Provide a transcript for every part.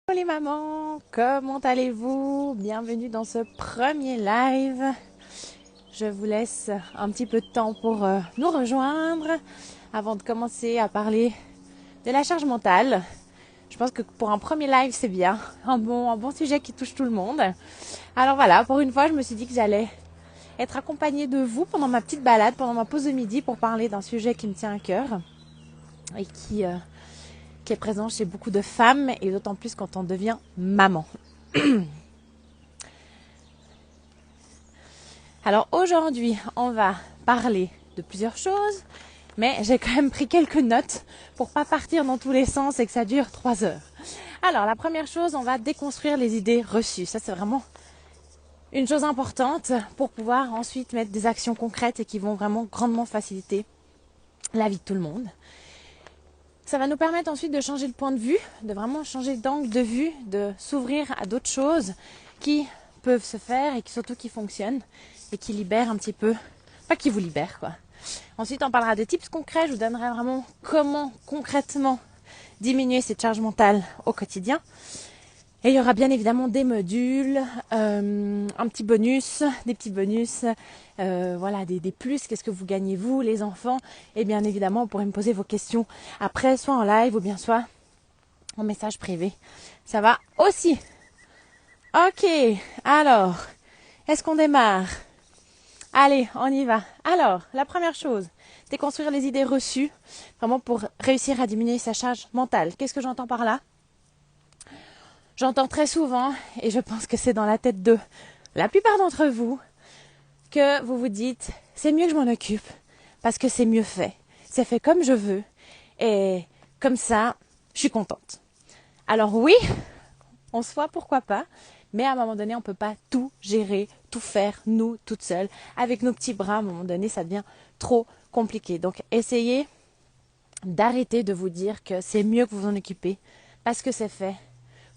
Hello les mamans, comment allez-vous? Bienvenue dans ce premier live. Je vous laisse un petit peu de temps pour nous rejoindre avant de commencer à parler de la charge mentale. Je pense que pour un premier live, c'est bien. Un bon sujet qui touche tout le monde. Alors voilà, pour une fois, je me suis dit que j'allais être accompagnée de vous pendant ma petite balade, pendant ma pause de midi pour parler d'un sujet qui me tient à cœur et qui est présent chez beaucoup de femmes et d'autant plus quand on devient maman. Alors aujourd'hui, on va parler de plusieurs choses, mais j'ai quand même pris quelques notes pour pas partir dans tous les sens et que ça dure 3 heures. Alors la première chose, on va déconstruire les idées reçues. Ça c'est vraiment une chose importante pour pouvoir ensuite mettre des actions concrètes et qui vont vraiment grandement faciliter la vie de tout le monde. Ça va nous permettre ensuite de changer de point de vue, de vraiment changer d'angle de vue, de s'ouvrir à d'autres choses qui peuvent se faire et qui surtout qui fonctionnent et qui libèrent un petit peu, pas qui vous libèrent quoi. Ensuite on parlera de tips concrets, je vous donnerai vraiment comment concrètement diminuer cette charge mentale au quotidien. Et il y aura bien évidemment des modules, un petit bonus, des petits bonus, voilà, des plus, qu'est-ce que vous gagnez vous, les enfants. Et bien évidemment, vous pourrez me poser vos questions après, soit en live ou bien soit en message privé. Ça va aussi. Ok, alors, est-ce qu'on démarre? Allez, on y va. Alors, la première chose, déconstruire les idées reçues, vraiment pour réussir à diminuer sa charge mentale. Qu'est-ce que j'entends par là? J'entends très souvent, et je pense que c'est dans la tête de la plupart d'entre vous, que vous vous dites, c'est mieux que je m'en occupe, parce que c'est mieux fait. C'est fait comme je veux, et comme ça, je suis contente. Alors oui, en soi, pourquoi pas, mais à un moment donné, on ne peut pas tout gérer, tout faire, nous, toutes seules. Avec nos petits bras, à un moment donné, ça devient trop compliqué. Donc essayez d'arrêter de vous dire que c'est mieux que vous en occupez, parce que c'est fait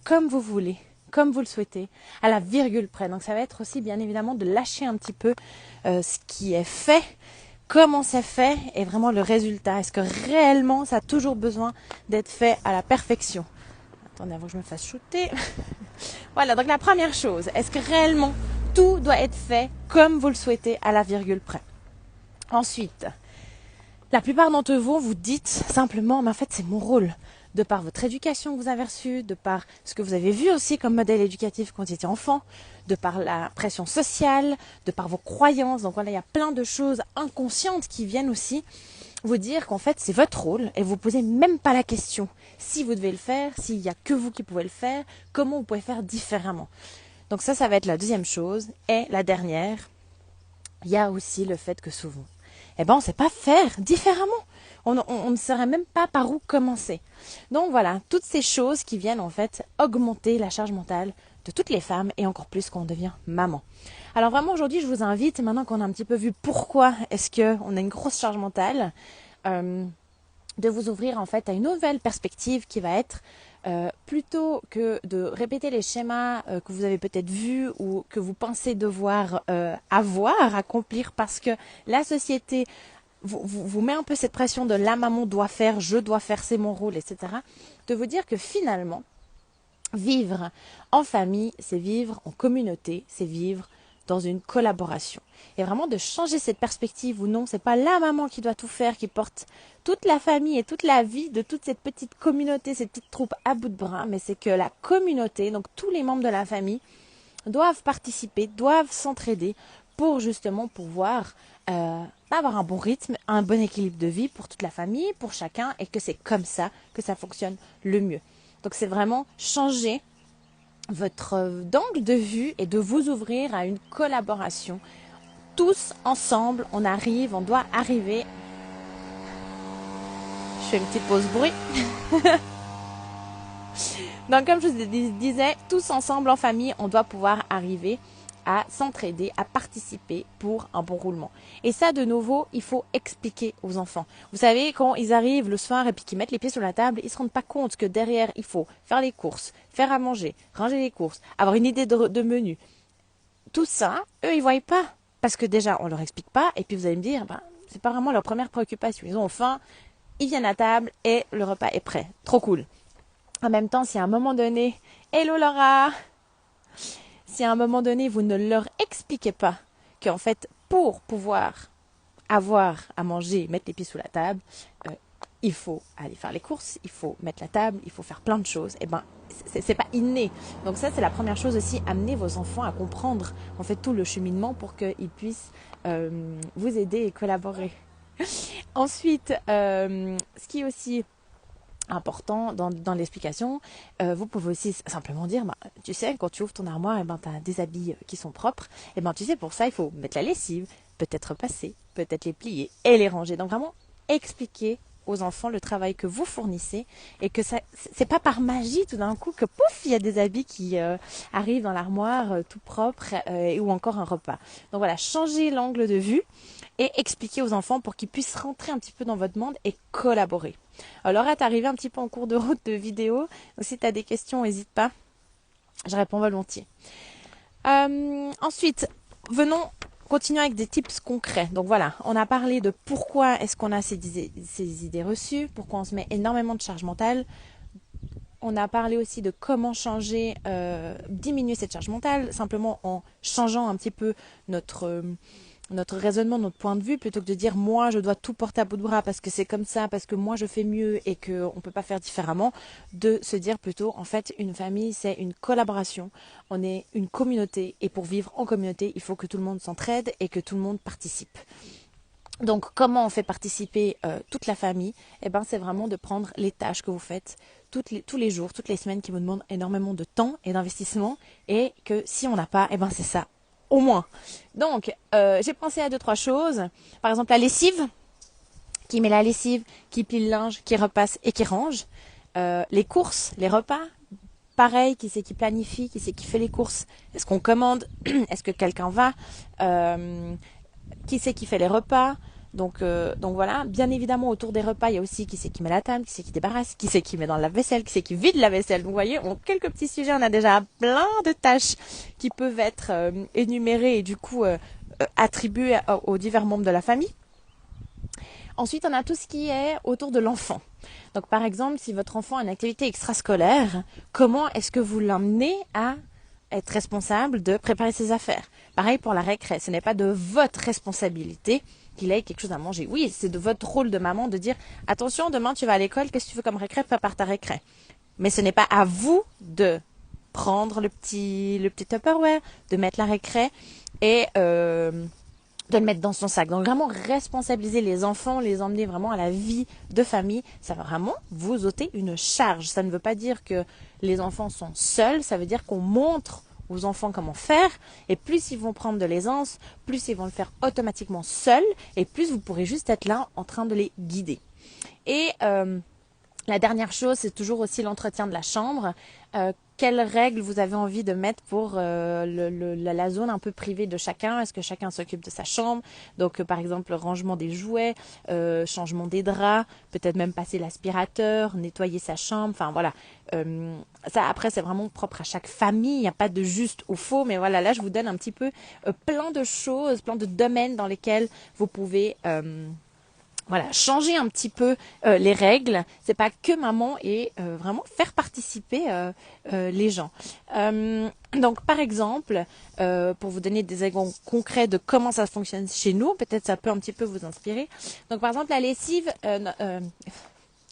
comme vous voulez, comme vous le souhaitez, à la virgule près. Donc ça va être aussi bien évidemment de lâcher un petit peu ce qui est fait, comment c'est fait et vraiment le résultat. Est-ce que réellement ça a toujours besoin d'être fait à la perfection? Attendez avant que je me fasse shooter. Voilà, donc la première chose, est-ce que réellement tout doit être fait comme vous le souhaitez à la virgule près? Ensuite, la plupart d'entre vous, vous dites simplement, mais en fait c'est mon rôle. De par votre éducation que vous avez reçue, de par ce que vous avez vu aussi comme modèle éducatif quand vous étiez enfant, de par la pression sociale, de par vos croyances. Donc voilà, il y a plein de choses inconscientes qui viennent aussi vous dire qu'en fait c'est votre rôle et vous ne posez même pas la question si vous devez le faire, s'il n'y a que vous qui pouvez le faire, comment vous pouvez faire différemment. Donc ça va être la deuxième chose. Et la dernière, il y a aussi le fait que souvent, on ne sait pas faire différemment. On ne saurait même pas par où commencer. Donc voilà, toutes ces choses qui viennent en fait augmenter la charge mentale de toutes les femmes et encore plus quand on devient maman. Alors vraiment aujourd'hui je vous invite, maintenant qu'on a un petit peu vu pourquoi est-ce qu'on a une grosse charge mentale, de vous ouvrir en fait à une nouvelle perspective qui va être plutôt que de répéter les schémas que vous avez peut-être vus ou que vous pensez devoir accomplir parce que la société vous met un peu cette pression de la maman doit faire, je dois faire, c'est mon rôle, etc. De vous dire que finalement, vivre en famille, c'est vivre en communauté, c'est vivre dans une collaboration. Et vraiment de changer cette perspective où non, c'est pas la maman qui doit tout faire, qui porte toute la famille et toute la vie de toute cette petite communauté, cette petite troupe à bout de bras, mais c'est que la communauté, donc tous les membres de la famille, doivent participer, doivent s'entraider pour justement pouvoir avoir un bon rythme, un bon équilibre de vie pour toute la famille, pour chacun, et que c'est comme ça que ça fonctionne le mieux. Donc c'est vraiment changer votre angle de vue et de vous ouvrir à une collaboration. Tous ensemble, on doit arriver. Je fais une petite pause bruit. Donc comme je vous disais, tous ensemble en famille, on doit pouvoir arriver à s'entraider, à participer pour un bon roulement. Et ça, de nouveau, il faut expliquer aux enfants. Vous savez, quand ils arrivent le soir et puis qu'ils mettent les pieds sur la table, ils ne se rendent pas compte que derrière, il faut faire les courses, faire à manger, ranger les courses, avoir une idée de menu. Tout ça, eux, ils ne voient pas. Parce que déjà, on ne leur explique pas. Et puis vous allez me dire, c'est pas vraiment leur première préoccupation. Ils ont faim, ils viennent à table et le repas est prêt. Trop cool. En même temps, si à un moment donné, Hello Laura. Si à un moment donné, vous ne leur expliquez pas qu'en fait, pour pouvoir avoir à manger, mettre les pieds sous la table, il faut aller faire les courses, il faut mettre la table, il faut faire plein de choses. Et ben, c'est pas inné. Donc ça, c'est la première chose aussi, amener vos enfants à comprendre en fait tout le cheminement pour qu'ils puissent vous aider et collaborer. Ensuite, ce qui est aussi important dans l'explication, vous pouvez aussi simplement dire, bah, tu sais, quand tu ouvres ton armoire, et ben, tu as des habits qui sont propres, et ben, tu sais, pour ça, il faut mettre la lessive, peut-être passer, peut-être les plier et les ranger. Donc vraiment, expliquer aux enfants le travail que vous fournissez et que ça, c'est pas par magie tout d'un coup que pouf, il y a des habits qui arrivent dans l'armoire tout propres ou encore un repas. Donc voilà, changez l'angle de vue et expliquer aux enfants pour qu'ils puissent rentrer un petit peu dans votre monde et collaborer. Alors là, t'es arrivé un petit peu en cours de route de vidéo, donc si tu as des questions, n'hésite pas, je réponds volontiers. Ensuite, continuons avec des tips concrets. Donc voilà, on a parlé de pourquoi est-ce qu'on a ces idées reçues, pourquoi on se met énormément de charge mentale. On a parlé aussi de comment diminuer cette charge mentale, simplement en changeant un petit peu notre raisonnement, notre point de vue, plutôt que de dire moi je dois tout porter à bout de bras parce que c'est comme ça, parce que moi je fais mieux et qu'on ne peut pas faire différemment, de se dire plutôt en fait une famille c'est une collaboration, on est une communauté et pour vivre en communauté il faut que tout le monde s'entraide et que tout le monde participe. Donc comment on fait participer toute la famille? Eh ben, c'est vraiment de prendre les tâches que vous faites tous les jours, toutes les semaines qui vous demandent énormément de temps et d'investissement et que si on n'a pas, eh ben c'est ça. Au moins. Donc, j'ai pensé à 2-3 choses. Par exemple, la lessive, qui met la lessive, qui plie le linge, qui repasse et qui range. Les courses, les repas. Pareil, qui c'est qui planifie, qui c'est qui fait les courses. Est-ce qu'on commande? Est-ce que quelqu'un va? Qui c'est qui fait les repas? Donc voilà, bien évidemment autour des repas, il y a aussi qui c'est qui met la table, qui c'est qui débarrasse, qui c'est qui met dans la vaisselle, qui c'est qui vide la vaisselle. Donc vous voyez, en quelques petits sujets, on a déjà plein de tâches qui peuvent être énumérées et du coup attribuées aux divers membres de la famille. Ensuite, on a tout ce qui est autour de l'enfant. Donc par exemple, si votre enfant a une activité extrascolaire, comment est-ce que vous l'emmenez à être responsable de préparer ses affaires? Pareil pour la récré, ce n'est pas de votre responsabilité qu'il ait quelque chose à manger. Oui, c'est de votre rôle de maman de dire attention, demain tu vas à l'école, qu'est-ce que tu veux comme récré? Prépare ta récré. Mais ce n'est pas à vous de prendre le petit Tupperware, de mettre la récré et de le mettre dans son sac. Donc vraiment responsabiliser les enfants, les emmener vraiment à la vie de famille, ça va vraiment vous ôter une charge. Ça ne veut pas dire que les enfants sont seuls, ça veut dire qu'on montre aux enfants comment faire, et plus ils vont prendre de l'aisance, plus ils vont le faire automatiquement seuls, et plus vous pourrez juste être là en train de les guider. Et la dernière chose, c'est toujours aussi l'entretien de la chambre. Quelles règles vous avez envie de mettre pour la zone un peu privée de chacun? Est-ce que chacun s'occupe de sa chambre? Donc par exemple, le rangement des jouets, changement des draps, peut-être même passer l'aspirateur, nettoyer sa chambre, enfin voilà. Ça après c'est vraiment propre à chaque famille, il n'y a pas de juste ou faux, mais voilà, là je vous donne un petit peu plein de choses, plein de domaines dans lesquels vous pouvez voilà, changer un petit peu les règles. C'est pas que maman et vraiment faire participer les gens. Donc par exemple, pour vous donner des exemples concrets de comment ça fonctionne chez nous, peut-être ça peut un petit peu vous inspirer. Donc par exemple la lessive,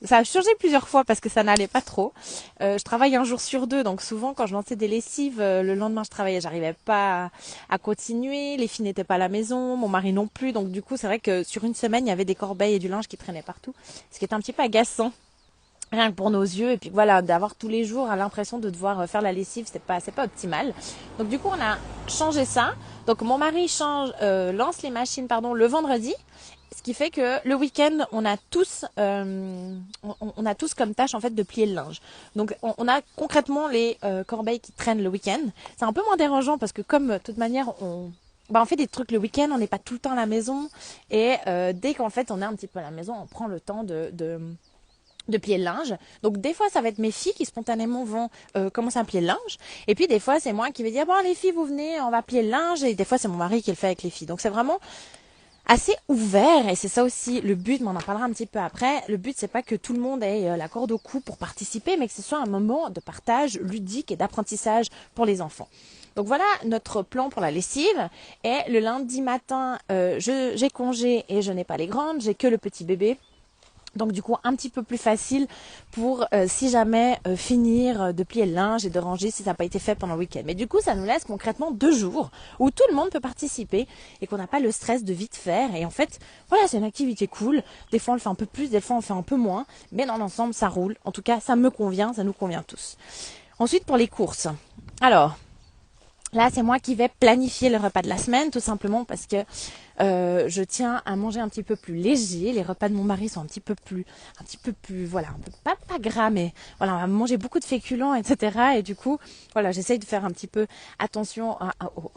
ça a changé plusieurs fois parce que ça n'allait pas trop. Je travaille un jour sur deux, donc souvent quand je lançais des lessives, le lendemain je travaillais, j'arrivais pas à continuer, les filles n'étaient pas à la maison, mon mari non plus, donc du coup c'est vrai que sur une semaine il y avait des corbeilles et du linge qui traînaient partout, ce qui est un petit peu agaçant. Rien que pour nos yeux, et puis voilà, d'avoir tous les jours l'impression de devoir faire la lessive, c'est pas optimal. Donc du coup on a changé ça. Donc mon mari lance les machines le vendredi. Ce qui fait que le week-end, on a tous comme tâche en fait de plier le linge. Donc on a concrètement les corbeilles qui traînent le week-end. C'est un peu moins dérangeant parce que comme de toute manière on fait des trucs le week-end, on n'est pas tout le temps à la maison et dès qu'en fait on est un petit peu à la maison, on prend le temps de plier le linge. Donc des fois ça va être mes filles qui spontanément vont commencer à plier le linge, et puis des fois c'est moi qui vais dire bon les filles vous venez, on va plier le linge, et des fois c'est mon mari qui le fait avec les filles. Donc c'est vraiment assez ouvert, et c'est ça aussi le but, mais on en parlera un petit peu après. Le but, c'est pas que tout le monde ait la corde au cou pour participer, mais que ce soit un moment de partage ludique et d'apprentissage pour les enfants. Donc voilà notre plan pour la lessive. Et le lundi matin, j'ai congé et je n'ai pas les grandes, j'ai que le petit bébé. Donc du coup un petit peu plus facile pour si jamais finir de plier le linge et de ranger si ça n'a pas été fait pendant le week-end. Mais du coup ça nous laisse concrètement 2 jours où tout le monde peut participer et qu'on n'a pas le stress de vite faire. Et en fait voilà, c'est une activité cool. Des fois on le fait un peu plus, des fois on le fait un peu moins. Mais dans l'ensemble ça roule. En tout cas ça me convient, ça nous convient tous. Ensuite pour les courses. Alors là, c'est moi qui vais planifier le repas de la semaine, tout simplement parce que je tiens à manger un petit peu plus léger. Les repas de mon mari sont un petit peu plus, voilà, un peu pas gras, mais voilà, on va manger beaucoup de féculents, etc. Et du coup, voilà, j'essaye de faire un petit peu attention au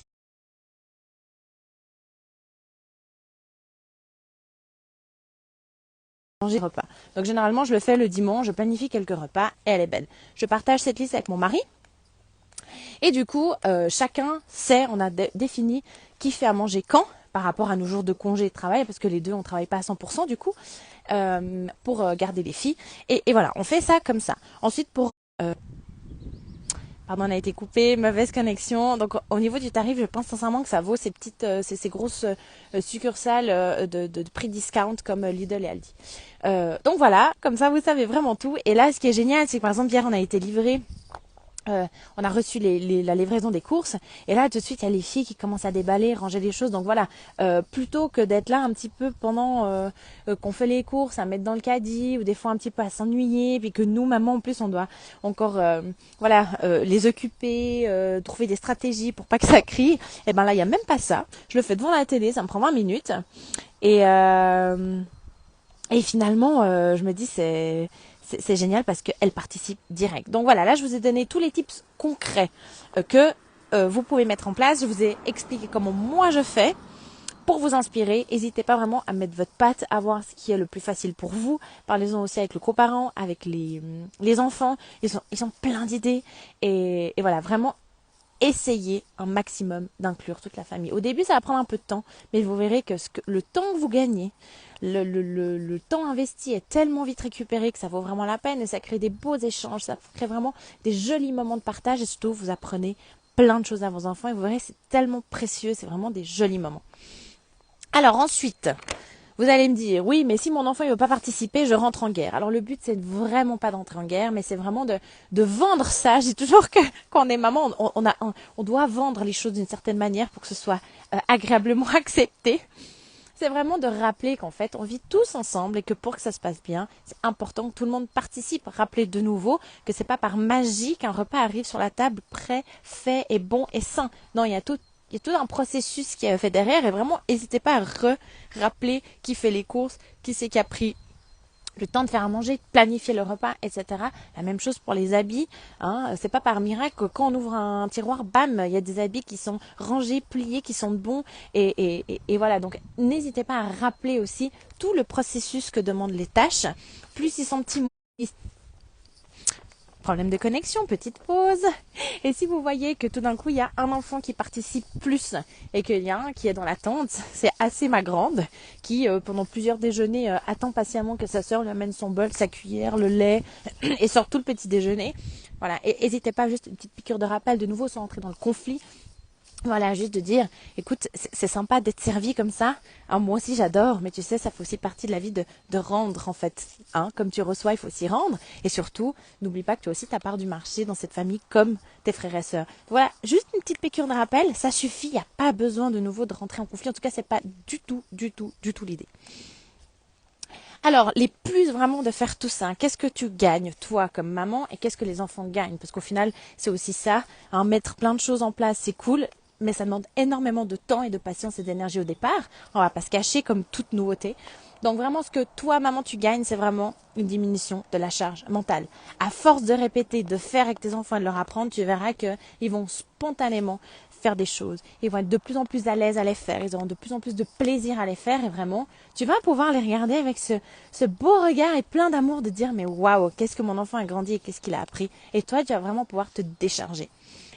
manger le repas. Donc généralement, je le fais le dimanche, je planifie quelques repas et elle est belle. Je partage cette liste avec mon mari. Et du coup, chacun sait, on a défini qui fait à manger quand par rapport à nos jours de congé et de travail, parce que les deux, on ne travaille pas à 100% du coup, pour garder les filles. Et voilà, on fait ça comme ça. Ensuite, pardon, on a été coupé, mauvaise connexion. Donc au niveau du tarif, je pense sincèrement que ça vaut ces petites, ces grosses succursales de prix discount comme Lidl et Aldi. Donc voilà, comme ça vous savez vraiment tout. Et là, ce qui est génial, c'est que par exemple hier, on a été livré. On a reçu la livraison des courses et là tout de suite il y a les filles qui commencent à déballer, ranger les choses. Donc voilà, plutôt que d'être là un petit peu pendant qu'on fait les courses, à mettre dans le caddie ou des fois un petit peu à s'ennuyer, puis que nous maman en plus on doit encore les occuper, trouver des stratégies pour pas que ça crie. Et ben là il y a même pas ça. Je le fais devant la télé, ça me prend 20 minutes et finalement je me dis c'est génial parce qu'elle participe direct. Donc voilà, là je vous ai donné tous les tips concrets que vous pouvez mettre en place. Je vous ai expliqué comment moi je fais pour vous inspirer. N'hésitez pas vraiment à mettre votre patte, à voir ce qui est le plus facile pour vous. Parlez-en aussi avec le coparent, avec les enfants. Ils ont plein d'idées. Et voilà, vraiment essayez un maximum d'inclure toute la famille. Au début, ça va prendre un peu de temps, mais vous verrez que, le temps que vous gagnez, le temps investi est tellement vite récupéré que ça vaut vraiment la peine et ça crée des beaux échanges, ça crée vraiment des jolis moments de partage et surtout vous apprenez plein de choses à vos enfants et vous verrez c'est tellement précieux, c'est vraiment des jolis moments. Alors ensuite, vous allez me dire, oui, mais si mon enfant ne veut pas participer, je rentre en guerre. Alors le but, c'est vraiment pas d'entrer en guerre, mais c'est vraiment de vendre ça. Je dis toujours que quand on est maman, on doit vendre les choses d'une certaine manière pour que ce soit agréablement accepté. C'est vraiment de rappeler qu'en fait, on vit tous ensemble et que pour que ça se passe bien, c'est important que tout le monde participe. Rappelez de nouveau que c'est pas par magie qu'un repas arrive sur la table prêt, fait et bon et sain. Non, il y a tout un processus qui est fait derrière et vraiment, n'hésitez pas à rappeler qui fait les courses, qui c'est qui a pris le temps de faire à manger, de planifier le repas, etc. La même chose pour les habits. Hein. C'est pas par miracle que quand on ouvre un tiroir, bam, il y a des habits qui sont rangés, pliés, qui sont bons. Et voilà, donc n'hésitez pas à rappeler aussi tout le processus que demandent les tâches. Plus ils sont petits, problème de connexion, petite pause. Et si vous voyez que tout d'un coup, il y a un enfant qui participe plus et qu'il y a un qui est dans l'attente, c'est assez ma grande, qui pendant plusieurs déjeuners attend patiemment que sa sœur lui amène son bol, sa cuillère, le lait et sort tout le petit déjeuner. Voilà, et n'hésitez pas, juste une petite piqûre de rappel, de nouveau sans entrer dans le conflit. Voilà, juste de dire, écoute, c'est sympa d'être servi comme ça. Hein, moi aussi, j'adore, mais tu sais, ça fait aussi partie de la vie de rendre, en fait. Hein, comme tu reçois, il faut aussi rendre. Et surtout, n'oublie pas que tu as aussi ta part du marché dans cette famille comme tes frères et sœurs. Voilà, juste une petite piqûre de rappel, ça suffit. Il n'y a pas besoin de nouveau de rentrer en conflit. En tout cas, c'est pas du tout l'idée. Alors, les plus vraiment de faire tout ça, qu'est-ce que tu gagnes, toi, comme maman, et qu'est-ce que les enfants gagnent? Parce qu'au final, c'est aussi ça, hein, mettre plein de choses en place, c'est cool, mais ça demande énormément de temps et de patience et d'énergie au départ. On va pas se cacher comme toute nouveauté. Donc vraiment, ce que toi, maman, tu gagnes, c'est vraiment une diminution de la charge mentale. À force de répéter, de faire avec tes enfants et de leur apprendre, tu verras qu'ils vont spontanément faire des choses. Ils vont être de plus en plus à l'aise à les faire. Ils auront de plus en plus de plaisir à les faire. Et vraiment, tu vas pouvoir les regarder avec ce beau regard et plein d'amour de dire, mais waouh, qu'est-ce que mon enfant a grandi et qu'est-ce qu'il a appris. Et toi, tu vas vraiment pouvoir te décharger.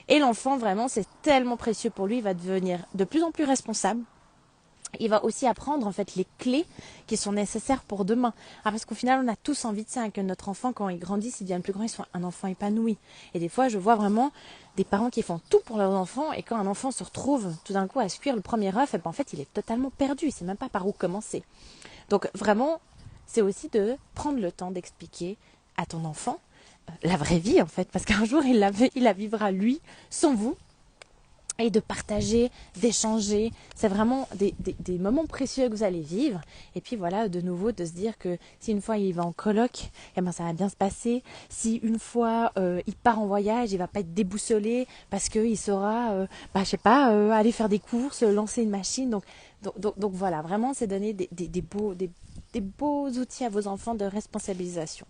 Et l'enfant, vraiment, c'est tellement précieux pour lui. Il va devenir de plus en plus responsable. il va aussi apprendre en fait les clés qui sont nécessaires pour demain. Parce qu'au final, on a tous envie de ça, que notre enfant, quand il grandit, s'il devient plus grand, il soit un enfant épanoui. Et des fois, je vois vraiment des parents qui font tout pour leurs enfants, et quand un enfant se retrouve tout d'un coup à se cuire le premier œuf, et ben en fait, il est totalement perdu, il sait même pas par où commencer. Donc vraiment, c'est aussi de prendre le temps d'expliquer à ton enfant la vraie vie en fait, parce qu'un jour, il la vivra lui, sans vous, et de partager, d'échanger. C'est vraiment des moments précieux que vous allez vivre. Et puis voilà, de nouveau, de se dire que si une fois il va en coloc, eh ben ça va bien se passer. Si une fois il part en voyage, il va pas être déboussolé parce qu'il saura, je sais pas, aller faire des courses, lancer une machine. Donc voilà, vraiment, c'est donner des beaux outils à vos enfants de responsabilisation.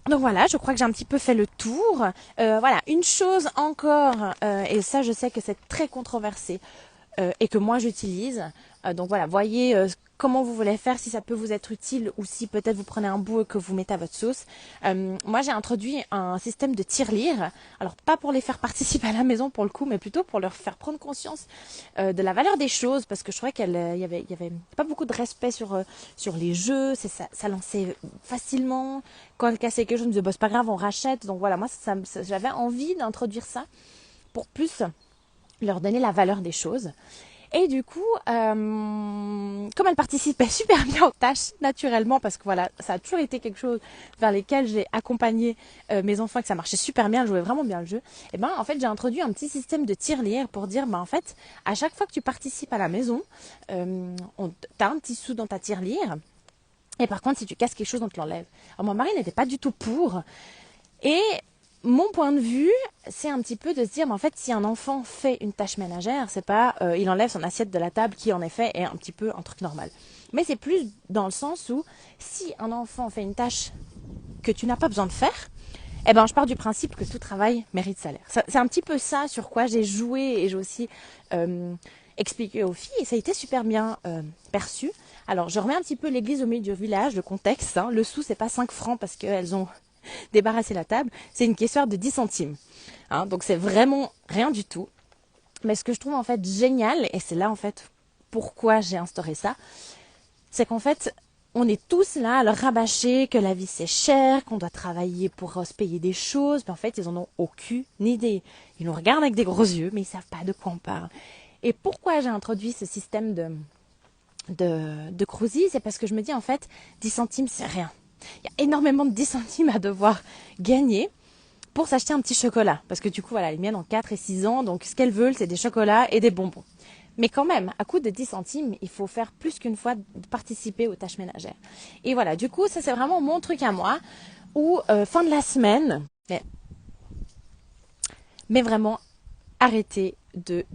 Donc voilà, je crois que j'ai un petit peu fait le tour. Voilà, une chose encore, et ça je sais que c'est très controversé et que moi j'utilise. Donc voilà, voyez comment vous voulez faire, si ça peut vous être utile ou si peut-être vous prenez un bout et que vous mettez à votre sauce. Moi j'ai introduit un système de tirelire. Alors pas pour les faire participer à la maison pour le coup, mais plutôt pour leur faire prendre conscience de la valeur des choses, parce que je trouvais qu'il y avait pas beaucoup de respect sur les jeux. Ça lançait facilement. Quand elle cassait quelque chose, je me disais c'est pas grave, on rachète. Donc voilà, moi j'avais envie d'introduire ça pour plus leur donner la valeur des choses. Et du coup, comme elle participait super bien aux tâches, naturellement, parce que voilà, ça a toujours été quelque chose vers lesquels j'ai accompagné mes enfants, que ça marchait super bien, elles jouaient vraiment bien le jeu, et ben en fait j'ai introduit un petit système de tirelire pour dire, en fait, à chaque fois que tu participes à la maison, t'as un petit sou dans ta tirelire, et par contre si tu casses quelque chose, on te l'enlève. Alors mon mari n'était pas du tout pour, et mon point de vue, c'est un petit peu de se dire, en fait, si un enfant fait une tâche ménagère, c'est pas, il enlève son assiette de la table, qui en effet est un petit peu un truc normal. Mais c'est plus dans le sens où, si un enfant fait une tâche que tu n'as pas besoin de faire, eh ben, je pars du principe que tout travail mérite salaire. C'est un petit peu ça sur quoi j'ai joué et j'ai aussi expliqué aux filles, et ça a été super bien perçu. Alors, je remets un petit peu l'église au milieu du village, le contexte. Le sou, c'est pas 5 francs parce qu'elles ont débarrasser la table, c'est une histoire de 10 centimes. Donc c'est vraiment rien du tout. Mais ce que je trouve en fait génial, et c'est là en fait pourquoi j'ai instauré ça, c'est qu'en fait on est tous là à leur rabâcher que la vie c'est cher, qu'on doit travailler pour se payer des choses, mais en fait ils en ont aucune idée. Ils nous regardent avec des gros yeux, mais ils savent pas de quoi on parle. Et pourquoi j'ai introduit ce système de Cruzy, c'est parce que je me dis en fait 10 centimes c'est rien. Il y a énormément de 10 centimes à devoir gagner pour s'acheter un petit chocolat. Parce que du coup, voilà, les miennes ont 4 et 6 ans, donc ce qu'elles veulent, c'est des chocolats et des bonbons. Mais quand même, à coût de 10 centimes, il faut faire plus qu'une fois de participer aux tâches ménagères. Et voilà, du coup, ça c'est vraiment mon truc à moi, où fin de la semaine, mais vraiment, arrêtez de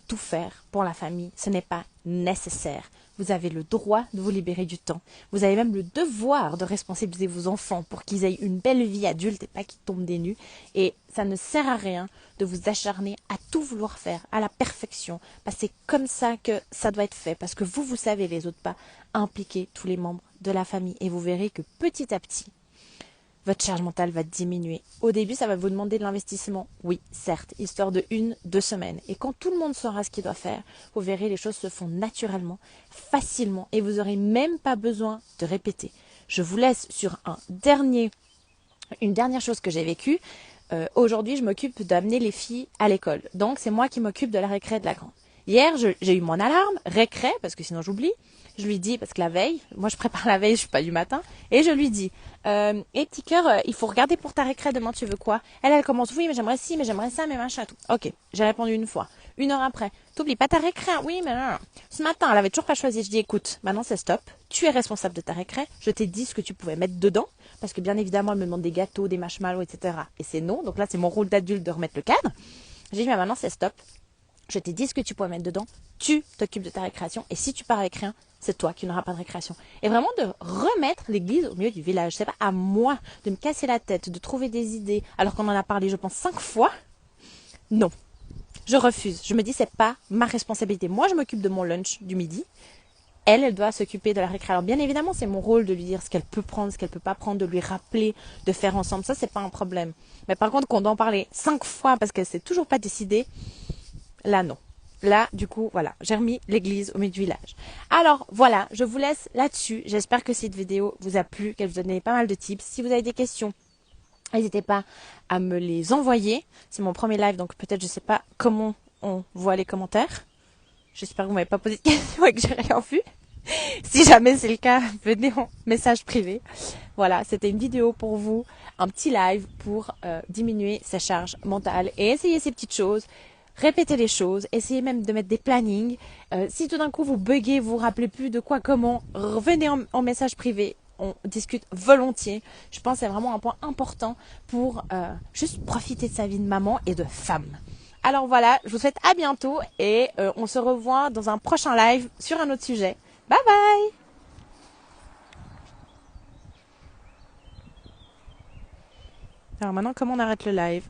tout faire pour la famille. Ce n'est pas nécessaire. Vous avez le droit de vous libérer du temps. Vous avez même le devoir de responsabiliser vos enfants pour qu'ils aient une belle vie adulte et pas qu'ils tombent des nues. Et ça ne sert à rien de vous acharner à tout vouloir faire, à la perfection. Parce que c'est comme ça que ça doit être fait. Parce que vous savez les autres pas. Impliquer tous les membres de la famille. Et vous verrez que petit à petit, votre charge mentale va diminuer. Au début, ça va vous demander de l'investissement. Oui, certes, histoire de 1-2 semaines. Et quand tout le monde saura ce qu'il doit faire, vous verrez, les choses se font naturellement, facilement, et vous n'aurez même pas besoin de répéter. Je vous laisse sur une dernière chose que j'ai vécue. Aujourd'hui, je m'occupe d'amener les filles à l'école. Donc, c'est moi qui m'occupe de la récré de la grande. Hier, j'ai eu mon alarme, récré, parce que sinon j'oublie. Je lui dis, parce que la veille, moi je prépare la veille, je suis pas du matin, et je lui dis, petit cœur, il faut regarder pour ta récré, demain tu veux quoi? Elle commence, oui, mais j'aimerais ci, mais j'aimerais ça, mais machin, tout. Ok, j'ai répondu une fois. 1 heure après, t'oublies pas ta récré? Oui, mais non. Ce matin, elle avait toujours pas choisi. Je dis, écoute, maintenant c'est stop, tu es responsable de ta récré, je t'ai dit ce que tu pouvais mettre dedans, parce que bien évidemment, elle me demande des gâteaux, des marshmallows, etc. Et c'est non, donc là c'est mon rôle d'adulte de remettre le cadre. J'ai dit, mais maintenant c'est stop. Je t'ai dit ce que tu pouvais mettre dedans, tu t'occupes de ta récréation, et si tu pars avec rien, c'est toi qui n'auras pas de récréation. Et vraiment de remettre l'église au milieu du village. C'est pas à moi de me casser la tête, de trouver des idées, alors qu'on en a parlé, je pense, 5 fois. Non. Je refuse. Je me dis, c'est pas ma responsabilité. Moi, je m'occupe de mon lunch du midi. Elle doit s'occuper de la récré. Alors bien évidemment, c'est mon rôle de lui dire ce qu'elle peut prendre, ce qu'elle peut pas prendre, de lui rappeler, de faire ensemble. Ça, c'est pas un problème. Mais par contre, qu'on doit en parler 5 fois parce qu'elle s'est toujours pas décidée, là, non. là, du coup, voilà, j'ai remis l'église au milieu du village. Alors, voilà, je vous laisse là-dessus. J'espère que cette vidéo vous a plu, qu'elle vous a donné pas mal de tips. Si vous avez des questions, n'hésitez pas à me les envoyer. C'est mon premier live, donc peut-être je sais pas comment on voit les commentaires. J'espère que vous m'avez pas posé de questions et que j'ai rien vu. Si jamais c'est le cas, venez en message privé. Voilà, c'était une vidéo pour vous, un petit live pour diminuer sa charge mentale et essayer ces petites choses. Répétez les choses, essayez même de mettre des plannings. Si tout d'un coup vous buguez, vous vous rappelez plus de quoi, comment, revenez en message privé. On discute volontiers. Je pense que c'est vraiment un point important pour juste profiter de sa vie de maman et de femme. Alors voilà, je vous souhaite à bientôt et on se revoit dans un prochain live sur un autre sujet. Bye bye! Alors maintenant, comment on arrête le live?